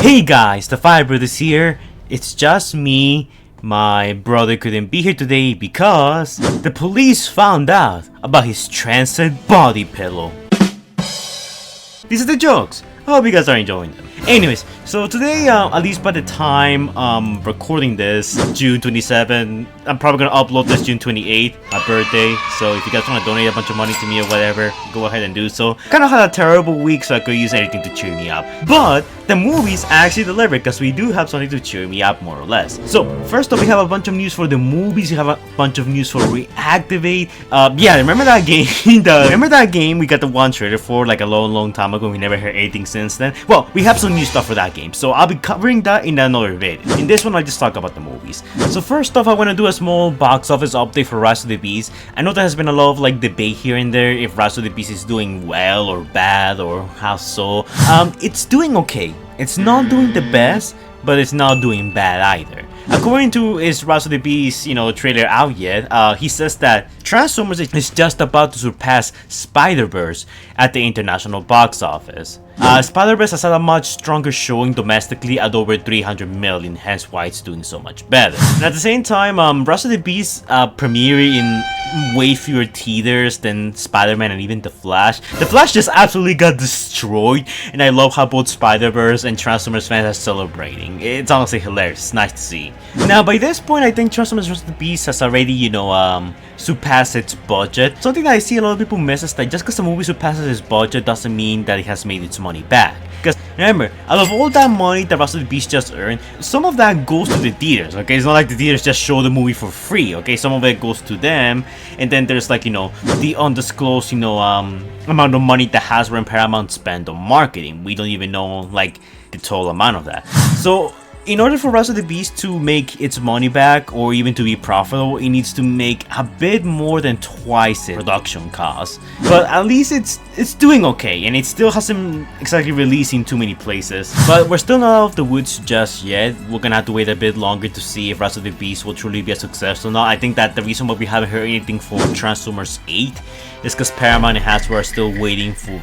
Hey guys, the Five Brothers here. It's just me. My brother couldn't be here today because the police found out about his transit body pillow. These are the jokes. I hope you guys are enjoying them. Anyways, so today, at least by the time recording this, June 27, I'm probably gonna upload this June 28th, my birthday. So if you guys want to donate a bunch of money to me or whatever, go ahead and do so. Kind of had a terrible week, so I could use anything to cheer me up. But the movies actually delivered because we do have something to cheer me up more or less. So first off, we have a bunch of news for the movies. We have a bunch of news for Reactivate. Yeah, remember that game? Remember that game we got the one trailer for like a long time ago? We never heard anything since then. Well, we have some new stuff for that game, so I'll be covering that in another video. In this one, I just talk about the movies. So first off, I want to do a small box office update for Rise of the Beast. I know there has been a lot of like debate here and there if Rise of the Beast is doing well or bad or how so. It's doing okay. It's not doing the best, but it's not doing bad either. According to his Rise of the Beast, trailer out yet, he says that Transformers is just about to surpass Spider-Verse at the international box office. Spider-Verse has had a much stronger showing domestically at over 300 million, hence why it's doing so much better. And at the same time, Rise of the Beast premiered in way fewer theaters than Spider-Man and even The Flash. The Flash just absolutely got destroyed, and I love how both Spider-Verse and Transformers fans are celebrating. It's honestly hilarious. It's nice to see. Now, by this point, I think Transformers Rise of the Beast has already, surpassed its budget. Something that I see a lot of people miss is that just because the movie surpasses its budget doesn't mean that it has made its money back. Because remember, out of all that money that Rise of the Beast just earned, some of that goes to the theaters, okay? It's not like the theaters just show the movie for free, okay? Some of it goes to them, and then there's like, the undisclosed, amount of money that Hasbro and Paramount spend on marketing. We don't even know, like, the total amount of that. So in order for Rise of the Beast to make its money back or even to be profitable, it needs to make a bit more than twice its production cost. But at least it's doing okay, and it still hasn't exactly released in too many places. But we're still not out of the woods just yet. We're gonna have to wait a bit longer to see if Rise of the Beast will truly be a success or not. I think that the reason why we haven't heard anything for Transformers 8 is because Paramount and Hasbro are still waiting for,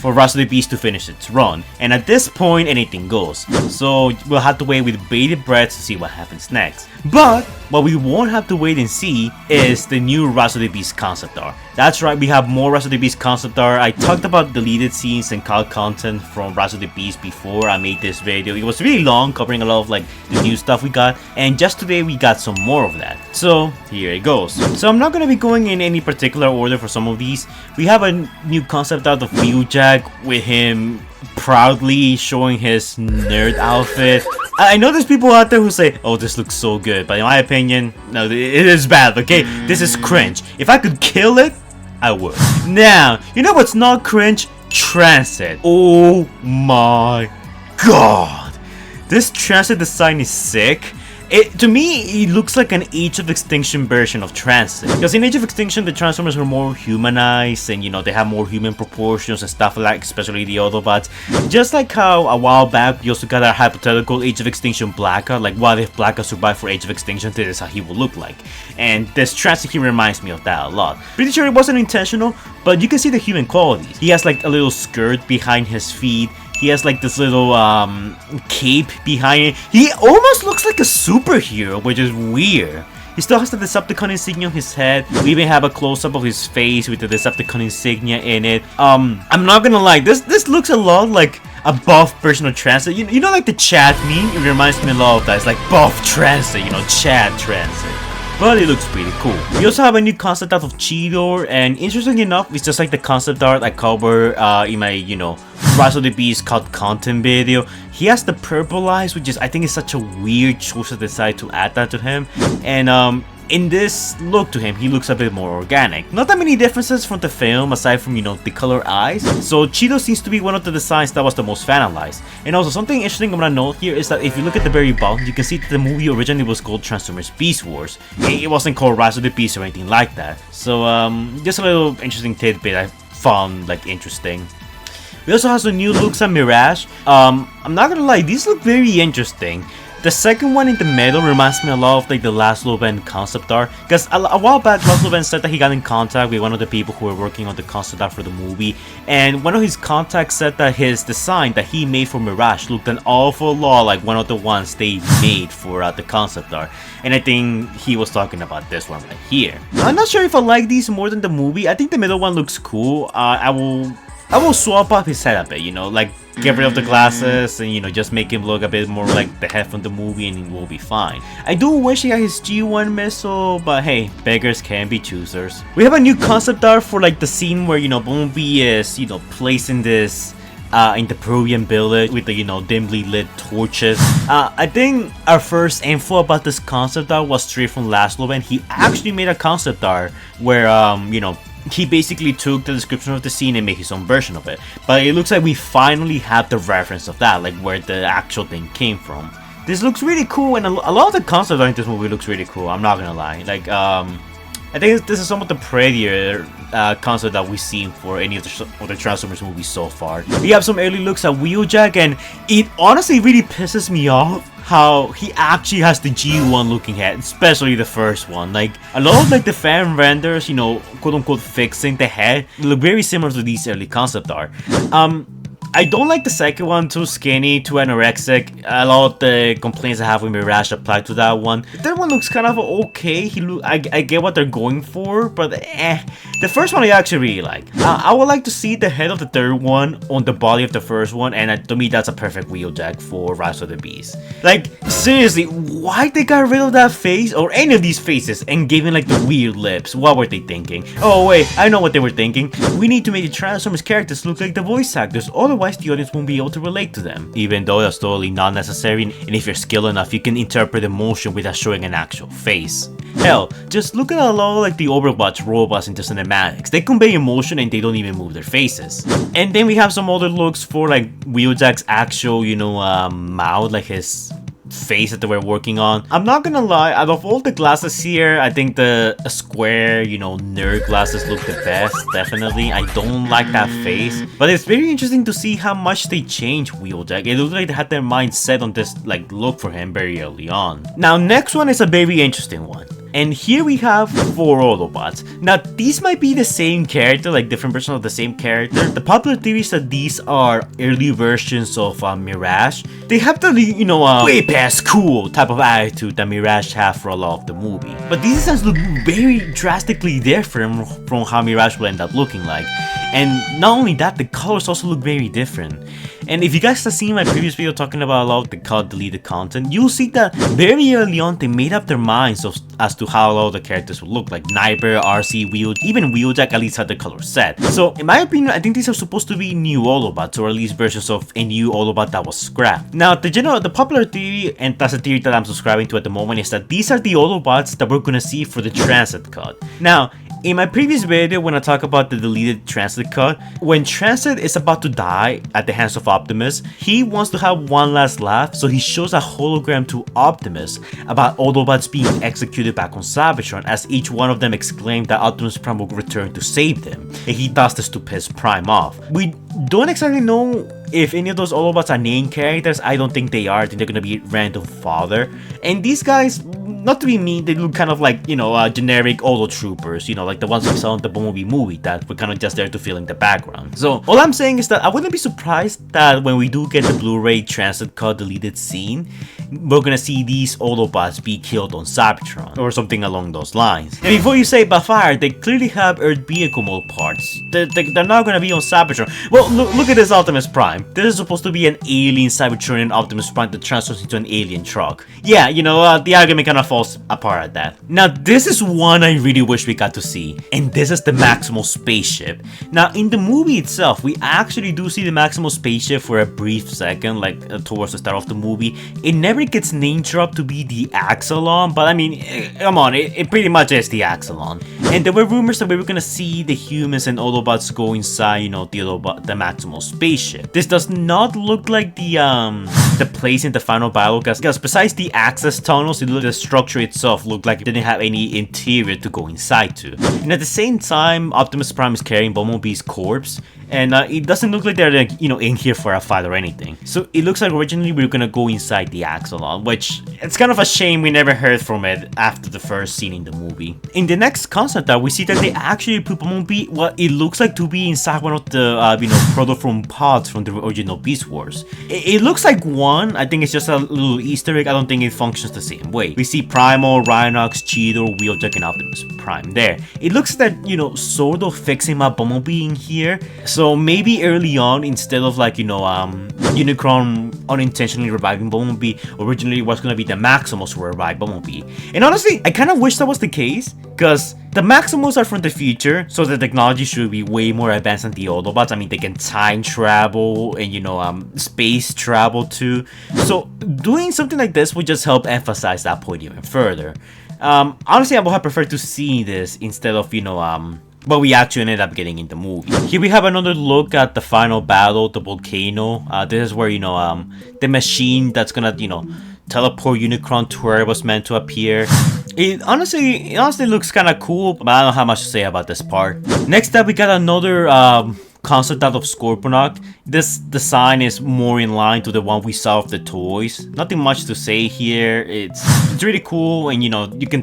for Rise of the Beast to finish its run. And at this point, anything goes. So we'll have to wait with bated breath to see what happens next. But what we won't have to wait and see is the new Rise of the Beast concept art. That's right, we have more Rise of the Beast concept art. I talked about deleted scenes and cut content from Rise of the Beast before I made this video. It was really long, covering a lot of like the new stuff we got, and just today we got some more of that. So here it goes. So I'm not gonna be going in any particular order for some of these. We have a new concept art of Wheeljack with him proudly showing his nerd outfit. I know there's people out there who say, oh, this looks so good, but in my opinion, no, it is bad, okay? This is cringe. If I could kill it, I would. Now, you know what's not cringe? Transit. Oh my god. This transit design is sick. To me, it looks like an Age of Extinction version of Transit. Because in Age of Extinction, the Transformers were more humanized and, they have more human proportions and stuff like, especially the Autobots. Just like how a while back, we also got a hypothetical Age of Extinction Blackout. Like, what if Blackout survived for Age of Extinction? This is how he would look like. And this Transit here reminds me of that a lot. Pretty sure it wasn't intentional, but you can see the human qualities. He has like a little skirt behind his feet. He has like this little cape behind it. He almost looks like a superhero, which is weird. He still has the Decepticon insignia on his head. We even have a close-up of his face with the Decepticon insignia in it. I'm not gonna lie, this looks a lot like a buff version of Transit. You know like the Chad meme? It reminds me a lot of that. It's like buff Transit, Chad Transit. But it looks pretty cool. We also have a new concept art of Cheetor, and interestingly enough, it's just like the concept art I covered in my, Rise of the Beast cut content video. He has the purple eyes, which is, I think, is such a weird choice to decide to add that to him. And in this look to him, he looks a bit more organic. Not that many differences from the film, aside from, the color eyes. So Cheetor seems to be one of the designs that was the most fanalized. And also, something interesting I'm gonna note here is that if you look at the very bottom, you can see that the movie originally was called Transformers Beast Wars. It wasn't called Rise of the Beast or anything like that. So, just a little interesting tidbit I found, like, interesting. We also have some new looks on Mirage. I'm not gonna lie, these look very interesting. The The second one in the middle reminds me a lot of like the Last Loban concept art, because a while back Last Loban said that he got in contact with one of the people who were working on the concept art for the movie, and one of his contacts said that his design that he made for Mirage looked an awful lot like one of the ones they made for the concept art, and I think he was talking about this one right here. I'm not sure if I like these more than the movie. I think the middle one looks cool. I will swap up his head a bit, you know, like get rid of the glasses and, you know, just make him look a bit more like the head from the movie and it will be fine. I do wish he had his G1 missile, but hey, beggars can be choosers. We have a new concept art for like the scene where, you know, Bumblebee is, you know, placed in this in the Peruvian village with the, you know, dimly lit torches. I think our first info about this concept art was straight from Laszlo, and he actually made a concept art where you know, he basically took the description of the scene and made his own version of it. But it looks like we finally have the reference of that, like where the actual thing came from. This looks really cool, and a lot of the concept art in this movie looks really cool, I'm not gonna lie. Like, I think this is some of the prettier concept that we've seen for any of the Transformers movies so far. We have some early looks at Wheeljack, and it honestly really pisses me off how he actually has the G1 looking head, especially the first one. Like, a lot of like the fan renders, you know, quote unquote fixing the head, look very similar to these early concept art. I don't like the second one, too skinny, too anorexic. A lot of the complaints I have with Mirage apply to that one. The third one looks kind of okay. I get what they're going for, but the first one I actually really like. I would like to see the head of the third one on the body of the first one, and to me that's a perfect Wheeljack for Rise of the Beast. Like, seriously, why they got rid of that face, or any of these faces, and gave him like the weird lips? What were they thinking? Oh wait, I know what they were thinking. We need to make the Transformers characters look like the voice actors, otherwise the audience won't be able to relate to them. Even though that's totally not necessary, and if you're skilled enough, you can interpret emotion without showing an actual face. Hell, just look at a lot of like the Overwatch robots into cinematics. They convey emotion and they don't even move their faces. And then we have some other looks for like Wheeljack's actual, you know, mouth, like his face that they were working on. I'm not gonna lie, out of all the glasses here, I think the square, you know, nerd glasses look the best, definitely. I don't like that face, but it's very interesting to see how much they changed Wheeljack. It looks like they had their mind set on this like look for him very early on. Now, next one is a very interesting one. And here we have 4 Autobots. Now, these might be the same character, like different versions of the same character. The popular theory is that these are early versions of Mirage. They have the, you know, way past cool type of attitude that Mirage have for a lot of the movie. But these designs look very drastically different from how Mirage will end up looking like. And not only that, the colors also look very different. And if you guys have seen my previous video talking about a lot of the cut deleted content, you'll see that very early on they made up their minds as to how a lot of the characters would look like. Nightmare, RC, even Wheeljack at least had the color set. So in my opinion, I think these are supposed to be new Autobots, or at least versions of a new Autobot that was scrapped. Now, the popular theory, and that's a theory that I'm subscribing to at the moment, is that these are the Autobots that we're gonna see for the Transit cut. Now, in my previous video, when I talk about the deleted Transit cut, when Transit is about to die at the hands of Optimus, he wants to have one last laugh, so he shows a hologram to Optimus about Autobots being executed back on Cybertron, as each one of them exclaimed that Optimus Prime will return to save them, and he does this to piss Prime off. We don't exactly know if any of those Autobots are named characters. I don't think they are. I think they're gonna be random fodder. And these guys, not to be mean, they look kind of like, you know, generic Auto Troopers, you know, like the ones we saw in the Bumblebee movie that were kind of just there to fill in the background. So all I'm saying is that I wouldn't be surprised that when we do get the Blu-ray Transit cut deleted scene, we're gonna see these Autobots be killed on Cybertron, or something along those lines. And before you say Bafire, they clearly have Earth vehicle mode parts. They're not gonna be on Cybertron. Well, look at this Optimus Prime. This is supposed to be an alien Cybertronian Optimus Prime that transforms into an alien truck. Yeah, you know, the argument kind of falls apart at that. Now, this is one I really wish we got to see, and this is the Maximal spaceship. Now, in the movie itself, we actually do see the Maximal spaceship for a brief second, like towards the start of the movie. It never gets name dropped to be the Axelon, but I mean, come on, it pretty much is the Axelon. And there were rumors that we were gonna see the humans and Autobots go inside, you know, the Maximal spaceship. This does not look like the place in the final battle, because besides the access tunnels, the structure itself looked like it didn't have any interior to go inside to. And at the same time, Optimus Prime is carrying Bumblebee's corpse. and it doesn't look like they're like, in here for a fight or anything. So it looks like originally we were gonna go inside the Axolotl, which it's kind of a shame we never heard from it after the first scene in the movie. In the next concept art, we see that they actually put Bumblebee what it looks like to be inside one of the protoform pods from the original Beast Wars. It looks like one. I think it's just a little Easter egg. I don't think it functions the same way. We see Primal, Rhinox, Cheetor, Wheeljack, and Optimus Prime there. It looks that sort of fixing my Bumblebee in here. So maybe early on, instead of like Unicron unintentionally reviving Bumblebee, originally it was gonna be the Maximus who revived Bumblebee. And honestly, I kind of wish that was the case, because the Maximus are from the future, so the technology should be way more advanced than the Autobots. I mean, they can time travel and space travel too. So doing something like this would just help emphasize that point even further. Honestly, I would have preferred to see this instead of what we actually ended up getting in the movie. Here we have another look at the final battle, the volcano. This is where the machine that's gonna teleport Unicron to where it was meant to appear. It honestly looks kind of cool, but I don't have much to say about this part. Next up, we got another concept out of Scorponok. This design is more in line to the one we saw of the toys. Nothing much to say here. It's really cool, and you can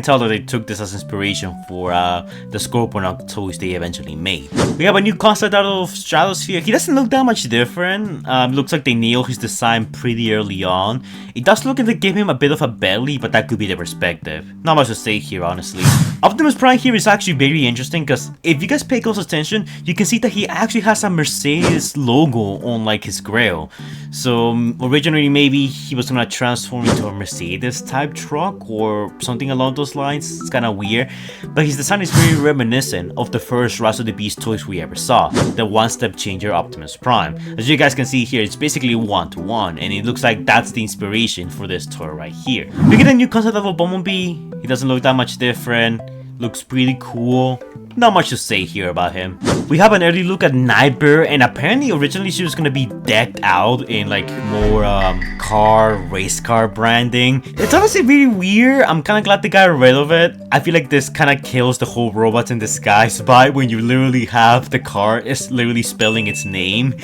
tell that they took this as inspiration for the Scorponok toys they eventually made. We have a new concept out of Stratosphere. He doesn't look that much different. Looks like they nailed his design pretty early on. It does look like they gave him a bit of a belly, but that could be the perspective. Not much to say here, honestly. Optimus Prime here is actually very interesting, because if you guys pay close attention, you can see that he actually has a Mercedes logo on like his grill. So originally maybe he was gonna transform into a Mercedes type truck or something along those lines. It's kind of weird, but his design is very reminiscent of the first Rise of the Beast toys we ever saw, the one-step changer Optimus Prime. As you guys can see here, it's basically one-to-one, and it looks like that's the inspiration for this toy right here. We get a new concept of a Bumblebee. He doesn't look that much different. Looks pretty cool. Not much to say here about him. We have an early look at Nightbird, and apparently originally she was gonna be decked out in like more race car branding. It's honestly really weird. I'm kind of glad they got rid of it. I feel like this kind of kills the whole robots in disguise vibe when you literally have the car is literally spelling its name.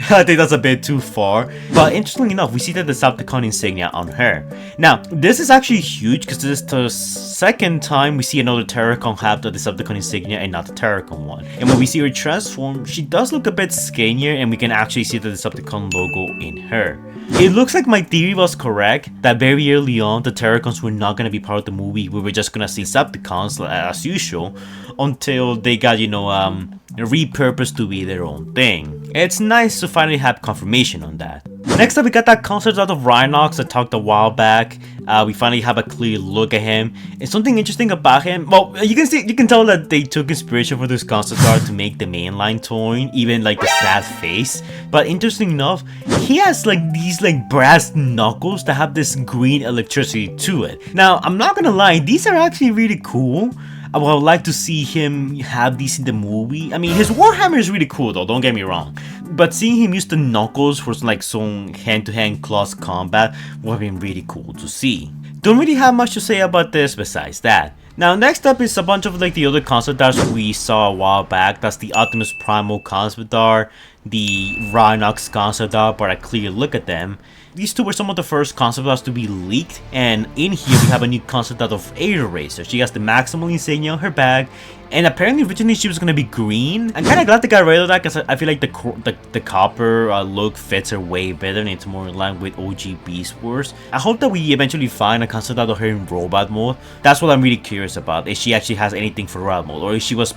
I think that's a bit too far. But interestingly enough, we see the Decepticon insignia on her. Now, this is actually huge because this is the second time we see another Terrorcon have the Decepticon insignia and not the Terrorcon one. And when we see her transform, she does look a bit skinnier, and we can actually see the Decepticon logo in her. It looks like my theory was correct, that very early on the Terrorcons were not going to be part of the movie. We were just going to see Decepticons as usual until they got repurposed to be their own thing. It's nice to finally have confirmation on that. Next up, we got that concept out of Rhinox I talked a while back. We finally have a clear look at him. And something interesting about him, well, you can tell that they took inspiration from this concept art to make the mainline toy, even like the sad face. But interesting enough, he has like these like brass knuckles that have this green electricity to it. Now, I'm not gonna lie, these are actually really cool. I would like to see him have these in the movie. I mean, his Warhammer is really cool though, don't get me wrong. But seeing him use the knuckles for like some hand-to-hand close combat would have been really cool to see. Don't really have much to say about this besides that. Now, next up is a bunch of like the other concept arts we saw a while back. That's the Optimus Primal concept art, the Rhinox concept art, but a clear look at them. These two were some of the first concept arts to be leaked, and in here we have a new concept art of Air Racer. She has the maximal insignia on her bag, and apparently originally she was gonna be green. I'm kind of glad they got rid of that because I feel like the copper look fits her way better and it's more in line with OG Beast Wars. I hope that we eventually find a concept art of her in robot mode. That's what I'm really curious about, if she actually has anything for robot mode, or if she was,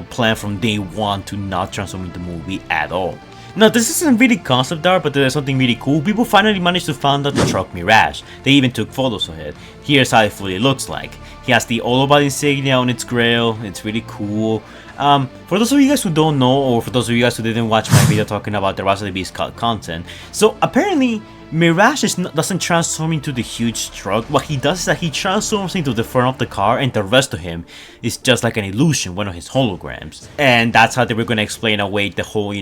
planned from day one to not transform into the movie at all. Now, this isn't really concept art, but there's something really cool. People finally managed to find out the truck Mirage. They even took photos of it. Here's how it fully looks like. He has the Autobot insignia on its grill. It's really cool. For those of you guys who don't know, or for those of you guys who didn't watch my video talking about the Rise of the Beast content, so apparently Mirage doesn't transform into the huge truck. What he does is that he transforms into the front of the car, and the rest of him is just like an illusion, one of his holograms. And that's how they were gonna explain away the whole,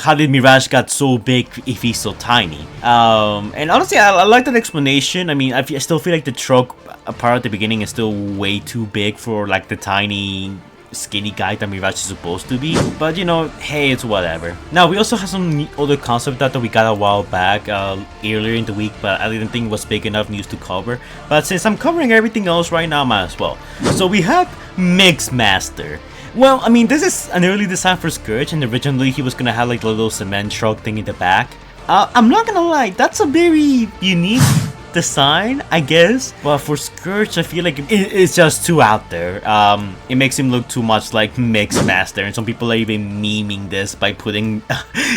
how did Mirage got so big if he's so tiny? And honestly, I like that explanation. I mean, I still feel like the truck part at the beginning is still way too big for like the tiny skinny guy that Mirage is supposed to be. But you know, hey, it's whatever. Now, we also have some other concept art that we got a while back, earlier in the week, but I didn't think it was big enough news to cover. But since I'm covering everything else right now, might as well. So we have Mixmaster. Well, I mean, this is an early design for Scourge, and originally he was gonna have like a little cement truck thing in the back. I'm not gonna lie, that's a very unique design, I guess. But for Scourge, I feel like it's just too out there. It makes him look too much like Mixmaster, and some people are even memeing this by putting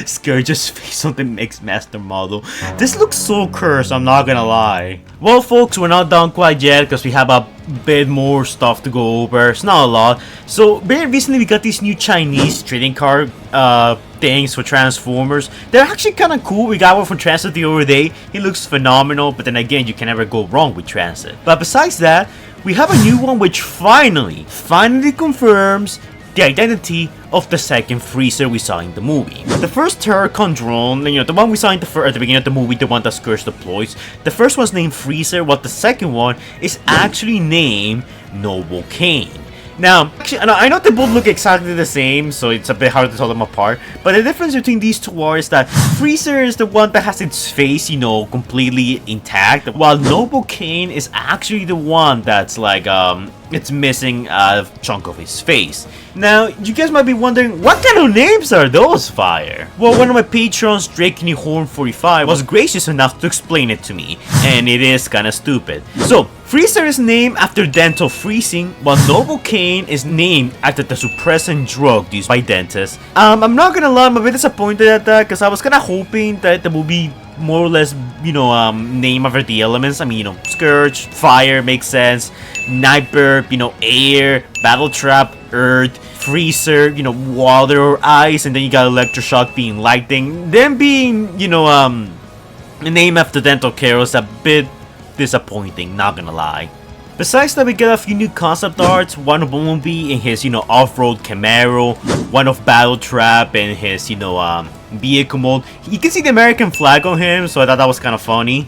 Scourge's face on the Mixmaster model. This looks so cursed, I'm not gonna lie. Well, folks, we're not done quite yet because we have a bit more stuff to go over. It's not a lot. So very recently we got these new Chinese trading card things for Transformers. They're actually kind of cool. We got one from Transit the other day. He looks phenomenal, but then again, you can never go wrong with Transit. But besides that, we have a new one which finally confirms the identity of the second Freezer we saw in the movie. The first Terrorcon drone, you know, the one we saw in at the beginning of the movie, the one that Scourge deploys, the first one's named Freezer, while the second one is actually named Noble Kane. Now, actually, I know they both look exactly the same, so it's a bit hard to tell them apart, but the difference between these two are is that Freezer is the one that has its face, you know, completely intact, while Noble Kane is actually the one that's like, it's missing a chunk of his face. Now, you guys might be wondering, what kind of names are those, Fire? Well, one of my patrons, DrakeNewHorn45, was gracious enough to explain it to me, and it is kinda stupid. So, Freezer is named after dental freezing, while Noble Kane is named after the suppressant drug used by dentists. I'm not gonna lie, I'm a bit disappointed at that, because I was kinda hoping that the movie more or less, you know, name after the elements. I mean, you know, Scourge, fire makes sense, Nightbird, you know, air, Battle Trap, earth, Freezer, you know, water or ice, and then you got Electroshock being lightning. Them being, you know, name after dental care was a bit disappointing, not gonna lie. Besides that, we get a few new concept arts. One of them will be in his, you know, off-road Camaro, one of Battle Trap and his, you know, vehicle mode. You can see the American flag on him, so I thought that was kind of funny.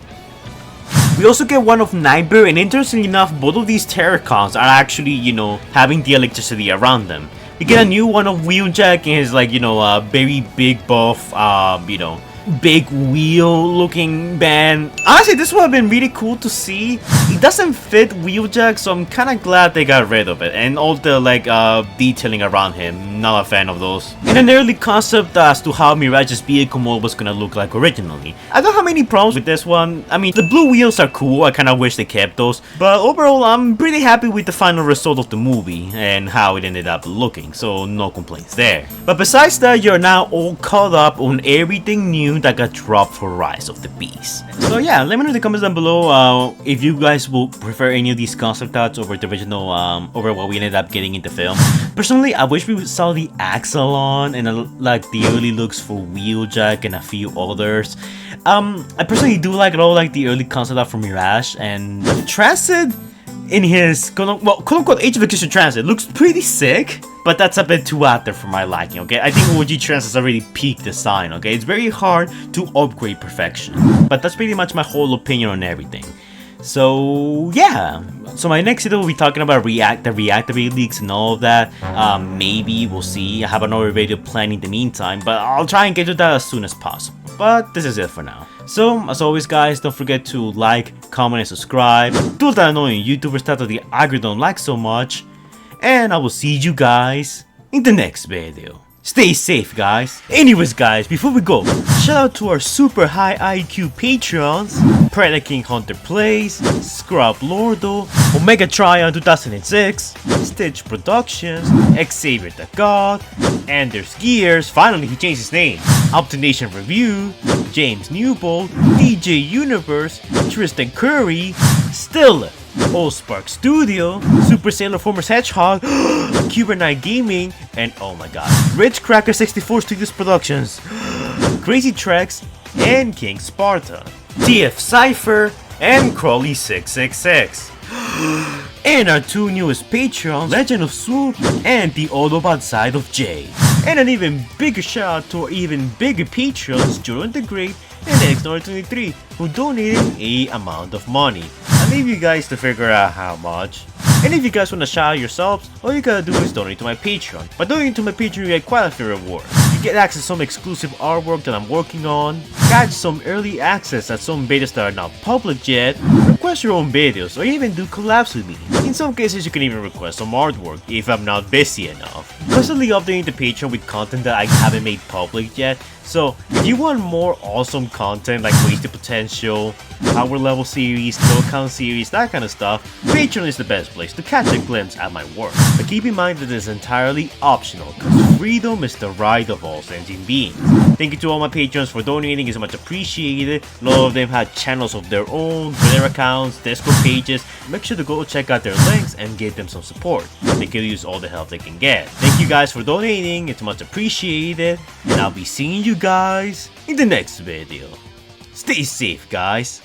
We also get one of Nightbird, and interestingly enough, both of these Terrorcons are actually, you know, having the electricity around them. We get a new one of Wheeljack and his, like, you know, very big buff, you know, big wheel looking band. Honestly, this would have been really cool to see. It doesn't fit Wheeljack, so I'm kind of glad they got rid of it, and all the like detailing around him, not a fan of those. And an early concept as to how Mirage's vehicle mode was gonna look like originally. I don't have any problems with this one. I mean, the blue wheels are cool, I kind of wish they kept those, but overall I'm pretty happy with the final result of the movie and how it ended up looking, so no complaints there. But besides that, you're now all caught up on everything new that got dropped for Rise of the Beast. So yeah, let me know in the comments down below if you guys will prefer any of these concept arts over the original, over what we ended up getting in the film. Personally, I wish we saw the Axelon and like the early looks for Wheeljack and a few others. I personally do like the early concept art for Mirage, and Transit in his quote-unquote Age of Extinction Transit looks pretty sick, but that's a bit too out there for my liking, okay? I think OG Transit's already peaked design, okay? It's very hard to upgrade perfection, but that's pretty much my whole opinion on everything. So yeah, so my next video will be talking about the reactivate leaks and all of that. Maybe we'll see. I have another video planned in the meantime, but I'll try and get to that as soon as possible. But this is it for now. So as always, guys, don't forget to like, comment, and subscribe. Do that annoying YouTuber stuff that the algorithm don't like so much. And I will see you guys in the next video. Stay safe, guys. Anyways, guys, before we go, shout out to our super high IQ patrons: Predator King Hunter Plays, Scrub Lordo, Omega Tryon 2006, Stitch Productions, Xavier the God, Anders Gears, finally he changed his name, Optination Review, James Newbold, DJ Universe, Tristan Curry, Still, Allspark Studio, Super Sailor Formers Hedgehog, Cuber Knight Gaming, and oh my god, Rich Cracker 64 Studios Productions, Crazy Treks, and King Sparta, TF Cypher, and Crawley 666. And our two newest patrons, Legend of Swoop and the Autobot Side of J. And an even bigger shout out to our even bigger patrons, Jordan the Great and X23, who donated a amount of money. I'll leave you guys to figure out how much. And if you guys want to shout out yourselves, all you gotta do is donate to my Patreon. By donating to my Patreon, you get quite a few rewards. You get access to some exclusive artwork that I'm working on, catch some early access at some betas that are not public yet, request your own videos, or even do collabs with me. In some cases, you can even request some artwork if I'm not busy enough. Constantly updating the Patreon with content that I haven't made public yet, so if you want more awesome content like Wasted Potential, Power Level series, Kill Count series, that kind of stuff, Patreon is the best place to catch a glimpse at my work. But keep in mind that it's entirely optional, because freedom is the right of all sentient beings. Thank you to all my patrons for donating, it's much appreciated. A lot of them have channels of their own, Twitter accounts, Discord pages. Make sure to go check out their links and give them some support. They could use all the help they can get. Thank you guys for donating, it's much appreciated. And I'll be seeing you guys in the next video. Stay safe, guys.